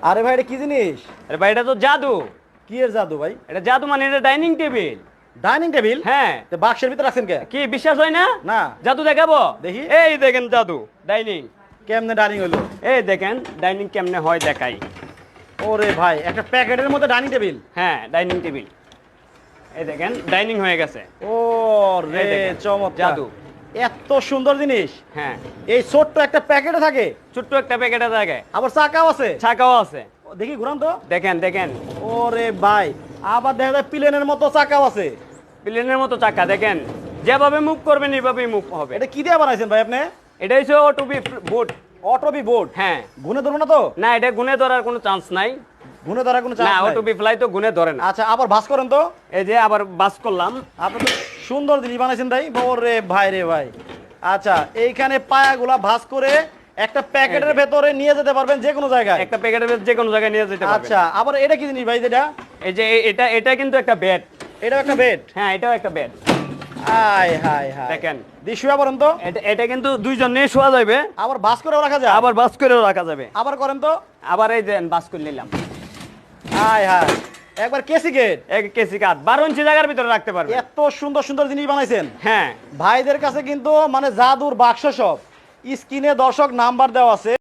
আরে ভাই এটা কি জিনিস? আরে ভাই এটা তো জাদু। কি এর জাদু ভাই? এটা জাদু মানে এটা ডাইনিং টেবিল। Dining table? হ্যাঁ। তো বাক্সের ভিতরে রাখছেন কে? কি বিশ্বাস হয় না? না। জাদু দেখাবো? দেখি। এই দেখেন জাদু ডাইনিং। কেমনে ডাইনিং হলো? এই দেখেন ডাইনিং কেমনে হয় দেখাই। ওরে ভাই একটা প্যাকেটের মধ্যে ডাইনিং টেবিল। হ্যাঁ ডাইনিং টেবিল। এই দেখেন ডাইনিং হয়ে গেছে। ও রে এই দেখেন, চমৎকার। জাদু। এত সুন্দর জিনিস। হ্যাঁ এই ছোট্ট একটা প্যাকেটে থাকে। ছোট্ট একটা প্যাকেটে থাকে। আবার চাকাও আছে। ছাকাও আছে। ও, দেখি ঘুরান তো। দেখেন দেখেন ওরে ভাই আবার দেখা যায় প্লেনের মতো চাকাও আছে। প্লেনের মতো চাকা দেখেন। যেভাবে মুভ করবেন এইভাবেই মুভ হবে। এটা কি দিয়ে বানাইছেন ভাই আপনি? এটা হচ্ছে অটোবি বোর্ড। অটোবি বোর্ড। হ্যাঁ। গুনে ধরবো না তো? না এটা গুনে ধরার কোনো চান্স নাই। গুনে ধরার কোনো না চান্স নাই। অটোবি ফ্লাই তো গুনে ধরে না। আচ্ছা আবার ভাঁজ করেন তো। এই যে আবার বাস করলাম। আপনি তো সুন্দর জিনিস বানাইছেন তাই। ওরে ভাই রে ভাই। আচ্ছা এইখানে পায়াগুলা ভাঁজ করে একটা প্যাকেটের ভেতরে নিয়ে যেতে পারবেন যে কোনো জায়গায়। একটা প্যাকেটের যে কোনো জায়গায় নিয়ে যেতে পারবেন। আচ্ছা আবার এটা কি জিনিস ভাই যেটা? এই যে এটা কিন্তু একটা বেড। এটাও একটা বেড। হ্যাঁ এটাও একটা বেড। আয় হায় হায়। দেখেন। শুয়ে পড়েন তো। এটা কিন্তু দুইজন নিয়ে শোয়া যাবে। আবার ভাঁজ করেও রাখা যায়। আবার বাস করেও রাখা যাবে। আবার করেন তো। আবার এই যে বাস করে নিলাম। আয় হায়। একবার কেসি গেট। এক কেসি কাঠ 12 ইঞ্চি জায়গার ভিতরে রাখতে পারবেন। এত সুন্দর সুন্দর জিনিস বানাইছেন। হ্যাঁ। ভাইদের কাছে কিন্তু মানে জাদুর বাক্স সব। স্ক্রিনে দর্শক নাম্বার দেওয়া আছে।